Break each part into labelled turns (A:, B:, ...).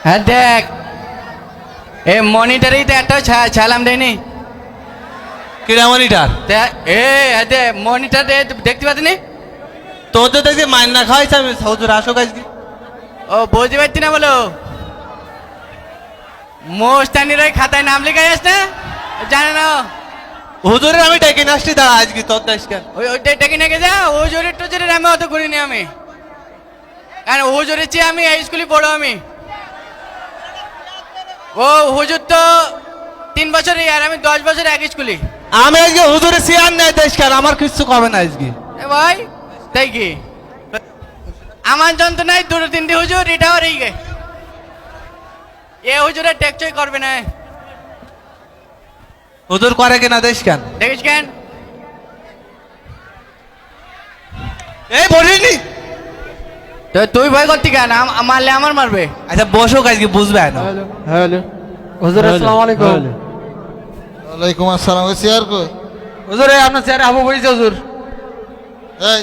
A: হ্যাঁ দেখ, এ মনিটরেই তো একটা ছালাম দেয়নি।
B: কিরা মনিটার
A: এ দে মনিটর দেখতে পাচ্ছি।
B: তোর তো দেখছি মাইনা খাওয়াইছে। আমি হুজুর আসো আজকে।
A: ও বুঝতে পারছি না বলো, মোস্তানির ওই খাতায় নাম লেখাই আস না, জানে না?
B: হুজুরের আমি ডেকে নিয়ে আসছি, দাঁড়া আজকে তোর দেশ কেন?
A: ওইটা ডেকে নাকি যা, ও জোরে টোজোরের আমি অত করিনি আমি, কারণ ও জোরের চেয়ে আমি এই স্কুলে পড়ো আমি। ও হুজুর তো 3 বছরই আর আমি 10 বছর এক স্কুলে।
B: আমি আজকে হুজুরের চেয়ার নেই দেশ কেন? আমার কিছু কবে না আজকে।
A: এ ভাই তাই কি আমার যন্ত্রণায় 2-3টে হুজুর এটাও রই গে, এ হুজুরের টেকচই করবে না।
B: হুজুর করে কিনা দেশ কেন?
A: দেখিস কেন
B: এই বলিনি
A: তো তুই ভয় করতি কেন? মারলে আমার মারবে।
B: আচ্ছা বসো আজকে, বুঝবে না।
C: হ্যালো হুজুর, আসসালামু আলাইকুম।
D: ওয়ালাইকুম আসসালাম। ওই চেয়ার কই?
C: হুজুর এই আপনার চেয়ারে আবু বইছে হুজুর।
D: এই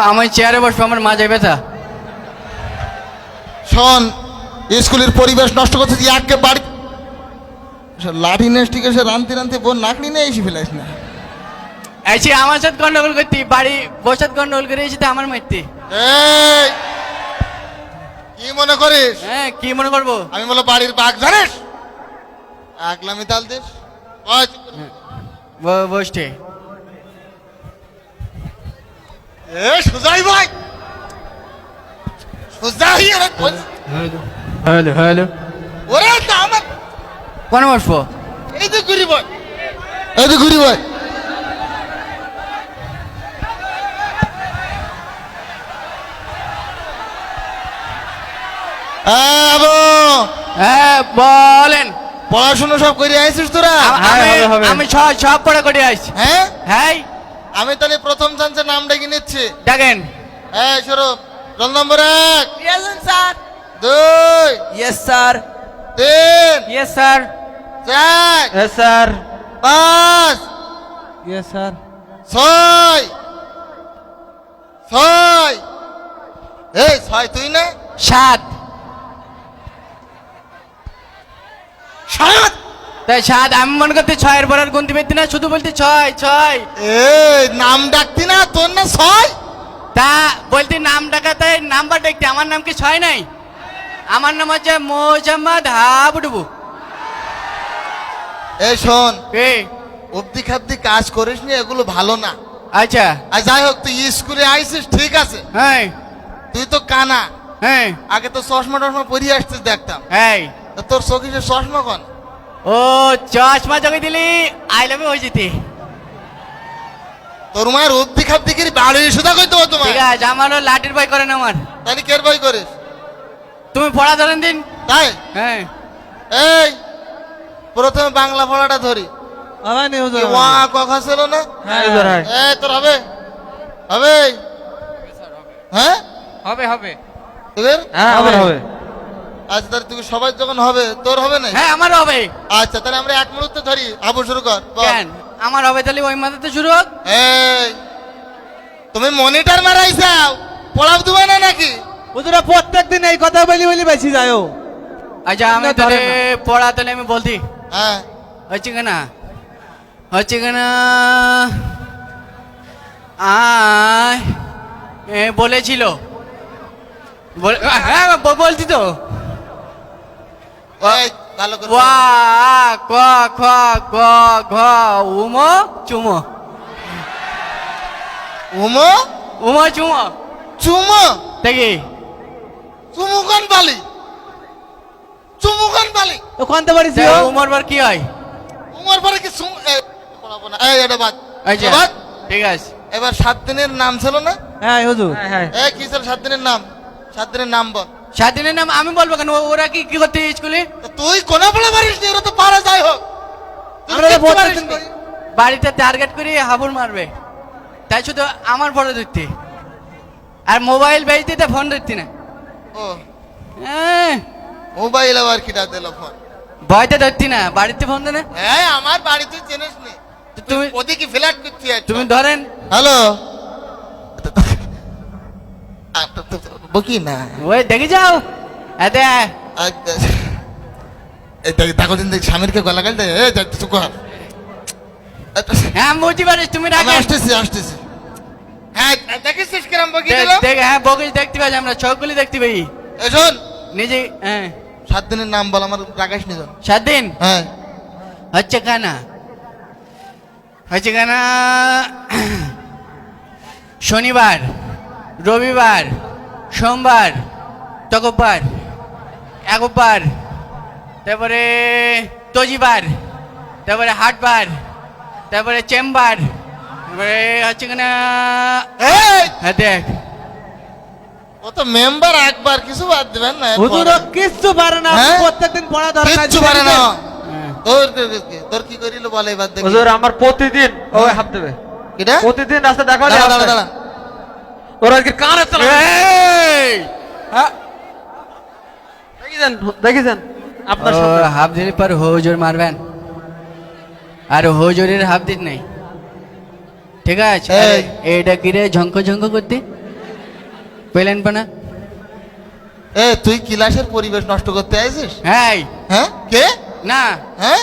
A: আমার চেয়ারে বসবো, আমার মাঝে ব্যথা।
D: শোন, স্কুলের পরিবেশ নষ্ট করতে তুই একে বাড়ি লাঠি নেস্টিকে সে রানতে রানতে বোন নাকড়ি নিয়ে এসে ফেলাইস না।
A: এসে আমার সাথে গন্ডগোল করতি, বাড়ি বসাত গন্ডগোল করে এসে তো আমার মারতি।
D: এই কি মনে করিস?
A: হ্যাঁ কি মনে করবো?
D: আমি বলো বাড়ির বাঘ জানিস? আগলামি তাল দিস। ওই চুপ করে।
A: বসতে
D: এ সুজাই ভাই, সুজাই
C: হ্যালো হ্যালো।
D: ওরে না আমার
A: কোন বসবো?
D: এই তো ঘুরি ভাই, এই তো ঘুরি ভাই।
A: হ্যাঁ বলেন।
D: পড়াশোনা সব করে আইছিস তোরা?
A: আমি সব পড়া করে আসছি।
D: হ্যাঁ,
A: হ্যাঁ
D: আমি তাহলে প্রথম চান্সে নাম ডেকে নিচ্ছি।
A: দেখেন।
D: হ্যাঁ স্বরূপ, roll number 1,
A: sir.
D: 2,
A: yes sir.
D: 3,
A: yes sir.
D: 4,
C: yes sir.
D: 5,
C: yes sir.
D: 6, 6। এই 6 তুই না?
A: 7।
D: 7?
A: তাই 7 আমি মনে করতে 6-এর পর আর গুনতে পারতি না, শুধু বলতে 6।
D: এই নাম ডাকতি না তোর না 6?
A: তা বলতে নাম ডাকা, তাই নাম্বার দেখতে। আমার নাম কি 6 নাই? আমার নাম হচ্ছে মোহাম্মদ হাবুডুবু।
D: এই শোন,
A: কে?
D: অব্দি খাবদি কাজ করিস নি, এগুলো ভালো না।
A: আচ্ছা
D: আর যাই হোক, তুই স্কুলে আইছিস ঠিক আছে,
A: হ্যাঁ
D: তুই তো কানা।
A: হ্যাঁ
D: আগে তো চশমা টশমা পরিয়ে আসছিস দেখতাম।
A: হ্যাঁ।
D: তা তোর চোখে চশমা কোন?
A: ও চশমা জগে দিলি আই লাভ ইউ হয়ে যেতে।
D: তোর মায়ের অব্দি খাবদি কি বাড়ি সুদা কইতো তোমার?
A: ঠিক আছে, আমারও লাঠির ভয় করে না আমার।
D: তাহলে কের বই করিস?
A: তুমি পড়া ধরেন দিন।
D: তাই
A: হ্যাঁ
D: এই প্রথমে বাংলা পড়াটা ধরি।
C: আমার নেই হুজুর।
D: ওয়া কথা ছিল না?
C: হ্যাঁ হুজুর।
D: এই তোর হবে হবে? হ্যাঁ
C: হবে হবে।
D: তোদের?
C: হ্যাঁ হবে হবে।
D: আচ্ছা তাহলে তুই সবাই যখন হবে তোর হবে না?
A: হ্যাঁ আমার হবে।
D: আচ্ছা তাহলে আমরা এক মুহূর্তে ধরি। আবু শুরু কর, বল।
A: কেন আমার হবে? তাহলে ওই মাথাতে শুরু হোক।
D: এই তুমি মনিটর মারাইছাও, পড়াব দিবা না নাকি?
C: হুজুরা প্রত্যেকদিন এই কথা বলি বলি বেশি যায়ও।
A: আচ্ছা আমি
C: না,
A: তাহলে
C: ধরে
A: পড়া তাহলে আমি বলছি।
D: হ্যাঁ
A: হচ্ছে কেনা হচ্ছে কেনা আয় বলেছিল হ্যাঁ বলছি তো।
D: এই ভালো করে
A: ওয়া ক খ গ ঘ উমো চুমো।
D: উমো
A: উমো চুমো
D: চুমো।
A: দেখি
D: চুমুকান বালি, চুমুকান বালি।
C: ওখানতে পারিস
A: উমর বার কি হয়?
D: উমর পরে কি চুম এই পড়াবো না। এই এটা বাদ।
A: আচ্ছা
D: বাদ।
A: ঠিক আছে।
D: এবার 7 দিনের নাম ছিল না?
C: হ্যাঁ হুজুর। হ্যাঁ
D: এই কি ছিল 7 দিনের নাম? 7 দিনের নাম বল।
A: স্বাধীনের নাম আমি বলবো কেন? ওরা কি কি করতে স্কুলে?
D: তা তুই কোনা পড়া পারিস নি? ওরা তো পারা যাই হোক, তুই
C: আমরা
D: কিচ্ছু
C: প্রত্যেকদিন
D: পারিস নি।
C: করি।
A: বাড়িতে টার্গেট করে হাবুর মারবে, তাই শুধু আমার ফটো ধরতে আর মোবাইল বেচতে ফোন ধরতি না।
D: ও
A: হ্যাঁ,
D: মোবাইল আবার কিটা দিল ফোন?
A: ভয়তে ধরতি না, বাড়িতে ফোন দে না।
D: হ্যাঁ আমার বাড়ি তুই চিনিস নি।
A: তুমি
D: ওদিকে ফ্ল্যাট করতে
A: তুমি ধরেন
D: হ্যালো বকি না
A: ওই দেখে যাও এতে
D: দেখো দিন দেখ স্বামীরকে গলা গাল দেয় চুপ কর
A: হ্যাঁ বুঝতে পারিস তুমি
D: আমি
A: রাখেন
D: আসতেছি হ্যাঁ দেখিস কিরম বকি দিল
A: দেখ হ্যাঁ বকিস দেখতে পাই আমরা চোখগুলি দেখতে পাই
D: এই শোন
A: নিজে হ্যাঁ
D: 7 দিনের নাম বল আমার রাগাইস নি জন
A: 7 দিন
D: হ্যাঁ
A: হচ্ছে কানা শনিবার রবিবার সোমবার তকবার একবার তারপরে তজিবার তারপরে হাটবার তারপরে চেম্বার তারপরে হচ্ছে কিনা
D: এই
A: হ্যাঁ দেখ
D: ও তো মেম্বার একবার কিছু বাদ দিবেন না
C: হুজুর ও কিচ্ছু পারে না
D: হ্যাঁ?
C: প্রত্যেকদিন পড়া দরকার
D: কিচ্ছু পারে না
A: হ্যাঁ।
D: তোর কি করিল বলে এবার দেখি
C: হুজুর আমার প্রতিদিন ও হাত দেবে
D: কিটা
C: প্রতিদিন রাস্তা দেখা
D: দাঁড়া দাঁড়া দাঁড়া
C: ওরা কি কানে চালা
A: এই!
C: হ্যাঁ দেখেছেন আপনার
A: ও,
C: সামনে
A: হাফ দিলে পর হুজুর মারবেন আর হুজুরের হাফ দিন নাই ঠিক আছে
D: এই।
A: আরে, এইটা কি রে ঝঙ্ক ঝঙ্ক করতে পেলেন পানা
D: এ তুই ক্লাসের পরিবেশ নষ্ট করতে আইছিস
A: হ্যাঁ
D: হ্যাঁ কে
A: না
D: হ্যাঁ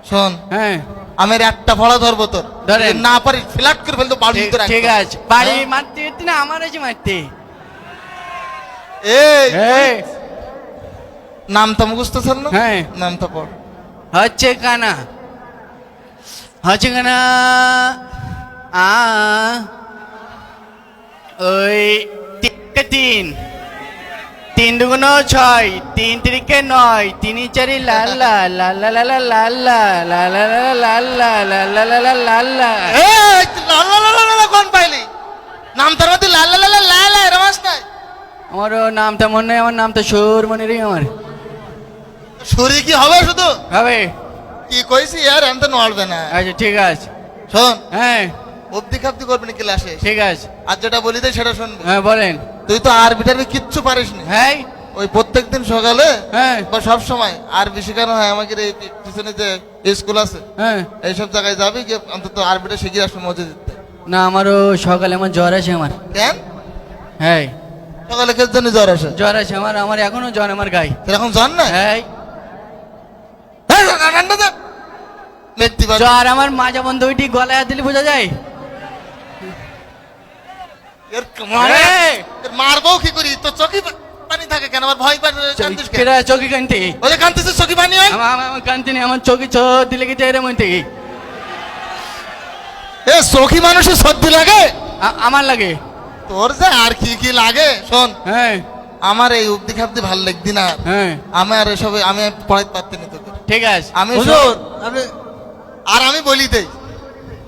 D: শোন
A: হ্যাঁ
D: আমি একটা ফড়া ধরবো তোর
A: ধরেন।
D: যদি না পারি ফ্ল্যাট করে ফেলতো বাড়ি
A: ঠিক-
D: ভিতরে
A: ঠিক আছে বাড়ি মারতে যেতে না আমার আছে মারতে
D: এই
A: এই,
D: নামটা মুখস্থ ছিল না
A: হ্যাঁ।
D: নামটা পড়
A: হচ্ছে কানা আ ওই তিন তিন দুগুণ 6 তিন তিরিকে 9 তিন চারি লাল লাল লাল লাল লাল লাল লাল লাল লাল লাল
D: এই তুই লা লা লা লা লা লা কোন পাইলি নামটার মধ্যে লা লা লা লা লা লা এরমাস নাই
A: আমার নামটা মনে নেই আমার নামটা সুর মনে নেই আমার
D: শরীর কি হবে শুধু
A: হবে
D: কি কইছি यार এমন নড়বে না
A: আচ্ছা ঠিক আছে
D: শোন
A: হ্যাঁ
D: অবধি খাবদি করবি না ক্লাসে
A: ঠিক আছে
D: আর যেটা বলি দে সেটা শুনবো
A: হ্যাঁ বলেন
D: তুই তো আরবিটারে কিচ্ছু পারিস না
A: হ্যাঁ
D: ওই প্রত্যেকদিন সকালে
A: হ্যাঁ
D: বা সব সময় আরবি শেখানো হয় আমাদের এই পিছনে যে স্কুল আছে
A: হ্যাঁ
D: এইসব জায়গায় যাবি গিয়ে অন্তত আরবিটা শিখে আসবি মসজিদে
A: না আমারও সকালে আমার জ্বর আছে আমার
D: কেন
A: হ্যাঁ
D: সকালে কে জন্য জ্বর আসে
A: জ্বর আছে আমার আমার এখনো জ্বর আমার গায়ে
D: সেরকম জান না
A: হ্যাঁ
D: ব্যক্তি
A: জ্বর আমার মাজা বন্ধ ওইটি গলায় হাত দিলে বোঝা যায়
D: এর মানে
A: এই!
D: এর মারবো কি করি তো চোখে পানি থাকে কেন আমার ভয় পায় কান্দিস কেন
A: কেরা চোখে কানতে
D: ওই যে কান্দিস চোখে পানি হয়
A: আমার কানতে নেই আমার চোখে দিলে কি এরম হইতে
D: এ চোখি মানুষের সর্দি লাগে
A: আমার লাগে
D: তোর যে আর কি কি লাগে শোন
A: হ্যাঁ
D: আমার এই অব্দি খাবদি ভাল লাগদি না
A: হ্যাঁ
D: আমার এসব আমি পড়াইতে পারতে না তোকে
A: ঠিক আছে
D: আমি
C: হুজুর
D: শোন, আর আমি বলি দেই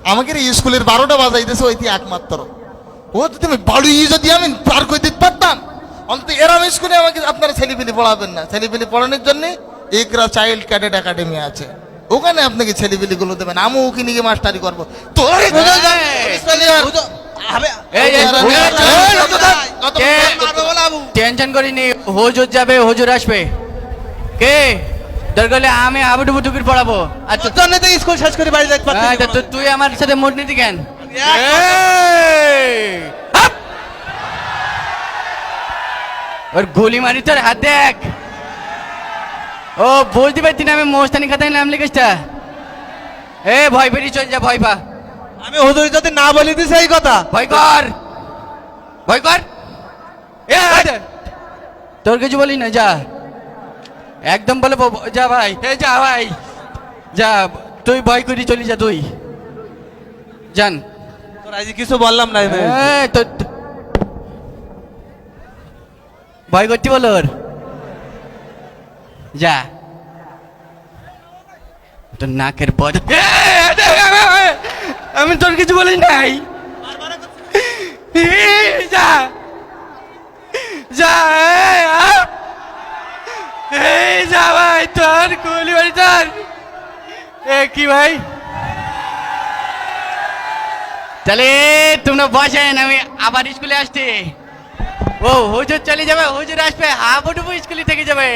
D: আমাকে এই স্কুলের 12টা বাজাইতেছে ওইটি একমাত্র ও যদি আমি বাড়ি যদি আমি পার করে দিতে পারতাম অন্তত এরম স্কুলে আমাকে আপনারা ছেলেপিলি পড়াবেন না ছেলেপিলি পড়ানোর জন্য একরা চাইল্ড ক্যাডেট একাডেমি আছে ওখানে আপনাকে ছেলেপিলি গুলো দেবেন আমি ওকে নিয়ে মাস্টারি করবো তোর
A: এই, টেনশন করিনি হুজুর যাবে হুজুর আসবে কে দরকার হলে আমি আবুডুবু টুকুর পড়াবো আচ্ছা
C: জন্য তো স্কুল শেষ করে বাড়ি যাইতে পারছি
A: হ্যাঁ, তা তুই আমার সাথে মোট নিতি কেন এই! হাপ! ওর গুলি মারি তোর হাত দেখ ও বুঝতে পারছি না আমি মোস্তানি খাতায় নাম লিখেছটা এ ভয় পেরি চল যা ভয় পা
C: আমি হুজুর যদি না বলি দিছি এই কথা
A: ভয় কর ভয় কর এ হাট! তোর কিছু বলি না যা একদম বলে যা ভাই এ যা ভাই যা তুই ভয় করি চলি যা তুই জান
C: তোর আজ কিছু বললাম না আমি।
A: ভয় করতে বলো ওর যা তোর নাকের পদ আমি তোর কিছু বলি নাই যা যা এই যা ভাই তোর গুলি বাড়ি তোর এ কি ভাই তাহলে তোমরা বসেন আমি আবার স্কুলে আসতে ও হুজুর চলে যাবে হুজুর আসবে হাবুডুবু স্কুলে থেকে যাবে